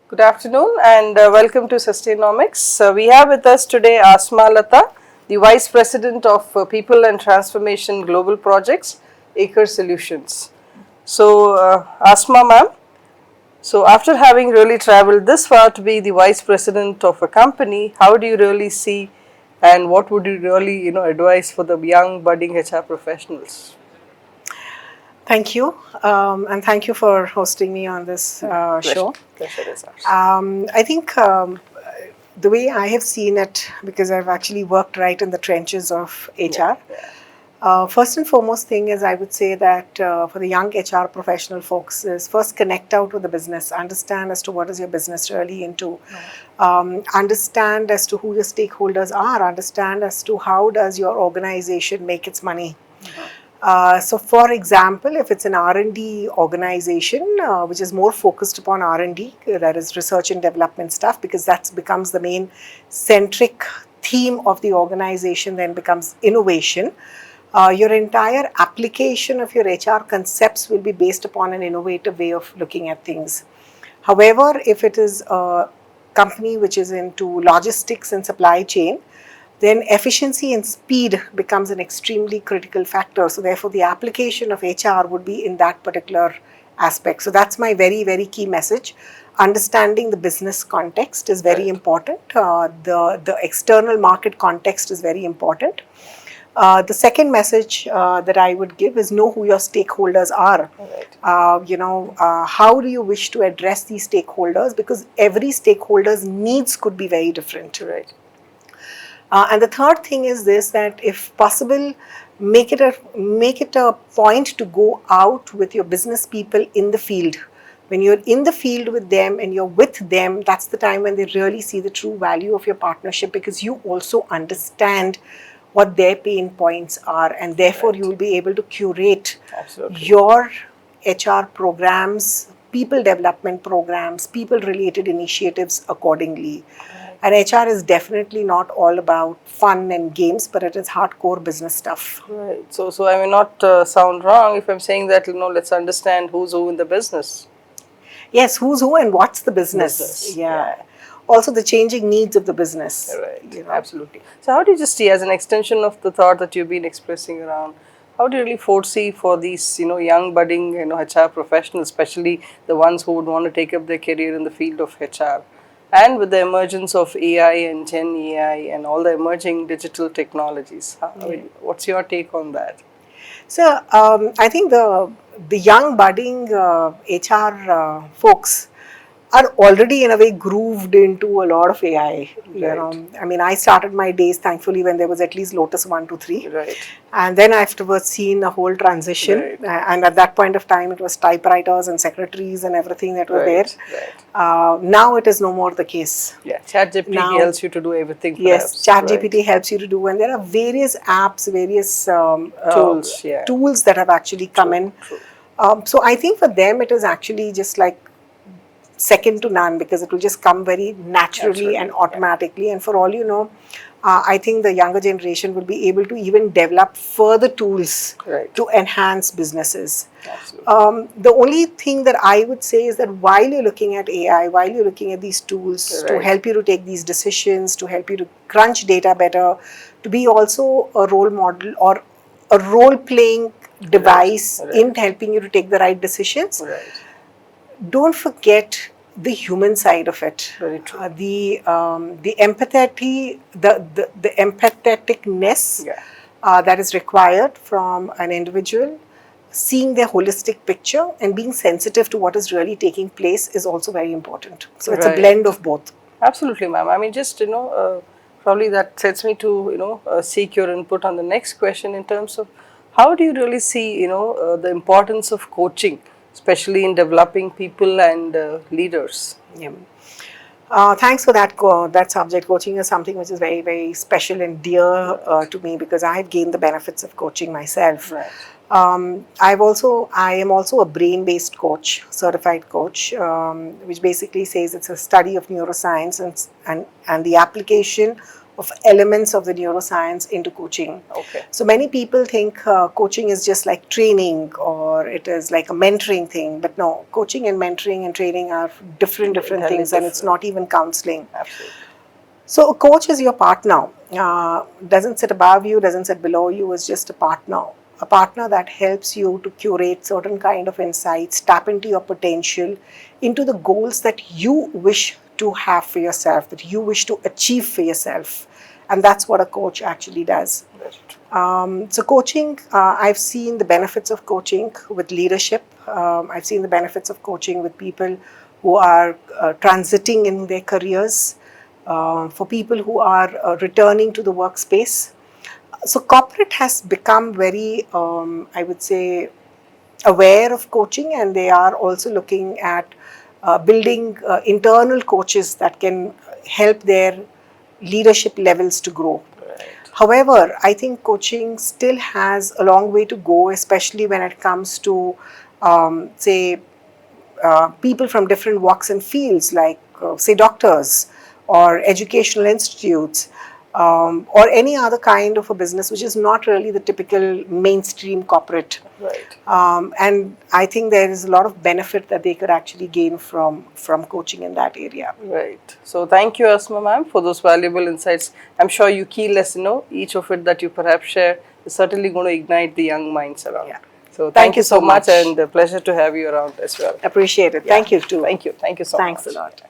Good afternoon and welcome to Sustainomics. We have with us today Asma Lata, the Vice President of People and Transformation Global Projects, Aker Solutions. So, Asma ma'am, so after having really traveled this far to be the Vice President of a company, how do you really see and what would you really advise for the young budding HR professionals? Thank you, and thank you for hosting me on this Pleasure, show. pleasure is ours. I think the way I have seen it, because I've actually worked right in the trenches of HR. Yeah. First and foremost thing is I would say that for the young HR professional folks is first connect out with the business, understand as to what is your business really into, understand as to who your stakeholders are, understand as to how does your organization make its money. So, for example, if it's an R&D organization which is more focused upon R&D, that is research and development stuff, because that becomes the main centric theme of the organization, then becomes innovation. Your entire application of your HR concepts will be based upon an innovative way of looking at things. However, if it is a company which is into logistics and supply chain, then efficiency and speed becomes an extremely critical factor. So therefore, the application of HR would be in that particular aspect. So that's my very, very key message. Understanding the business context is very important. The external market context is very important. The second message that I would give is know who your stakeholders are. How do you wish to address these stakeholders? Because every stakeholder's needs could be very different. Right. And the third thing is this, that if possible, make it a point to go out with your business people in the field. When you're in the field with them and you're with them, that's the time when they really see the true value of your partnership, because you also understand what their pain points are, and therefore you will be able to curate your HR programs, people development programs, people related initiatives accordingly. And HR is definitely not all about fun and games, but it is hardcore business stuff. Right. So I may not sound wrong if I'm saying that, let's understand who's who in the business. Yes, who's who and what's the business. Yeah. Also the changing needs of the business. Right. Absolutely. So how do you just see, as an extension of the thought that you've been expressing around, how do you really foresee for these, young budding, HR professionals, especially the ones who would want to take up their career in the field of HR? And with the emergence of AI and Gen AI and all the emerging digital technologies, what's your take on that? So I think the young budding HR folks are already in a way grooved into a lot of AI. I mean, I started my days thankfully when there was at least Lotus 1, 2, 3, and then afterwards seen a whole transition. And at that point of time, it was typewriters and secretaries and everything that were there. Now it is no more the case. Yeah, ChatGPT helps you to do everything. Yes, ChatGPT helps you to do, and there are various apps, various tools that have actually come in. So I think for them it is actually just like second to none, because it will just come very naturally and automatically. And for all you know, I think the younger generation will be able to even develop further tools to enhance businesses. The only thing that I would say is that while you're looking at AI, while you're looking at these tools to help you to take these decisions, to help you to crunch data better, to be also a role model or a role-playing device in helping you to take the right decisions, don't forget the human side of it. Very true. The empathy, the empatheticness that is required from an individual, seeing their holistic picture and being sensitive to what is really taking place is also very important. So it's a blend of both. Absolutely, ma'am. I mean, just probably that sets me to seek your input on the next question in terms of how do you really see the importance of coaching, especially in developing people and leaders. Thanks for that subject. Coaching is something which is very, very special and dear to me, because I have gained the benefits of coaching myself. I am also a brain-based coach, certified coach, which basically says it's a study of neuroscience and the application of elements of the neuroscience into coaching. Okay. So many people think coaching is just like training or it is like a mentoring thing, but no, coaching and mentoring and training are different things, and it's not even counseling. Absolutely. So a coach is your partner. Doesn't sit above you, doesn't sit below you. Is just a partner. A partner that helps you to curate certain kind of insights, tap into your potential, into the goals that you wish to have for yourself, that you wish to achieve for yourself, and that's what a coach actually does. So coaching, I've seen the benefits of coaching with leadership. I've seen the benefits of coaching with people who are transiting in their careers, for people who are returning to the workspace. So corporate has become very, I would say, aware of coaching, and they are also looking at building internal coaches that can help their leadership levels to grow. However, I think coaching still has a long way to go, especially when it comes to, say, people from different walks and fields, like, say, doctors or educational institutes, or any other kind of a business which is not really the typical mainstream corporate. Right. And I think there is a lot of benefit that they could actually gain from coaching in that area. Right. So thank you, Asma ma'am, for those valuable insights. I'm sure you key less, each of it that you perhaps share is certainly going to ignite the young minds around. Yeah. So thank you so much, and a pleasure to have you around as well. Appreciate it. Yeah. Thank you too. Thank you. Thank you so much. Thanks a lot.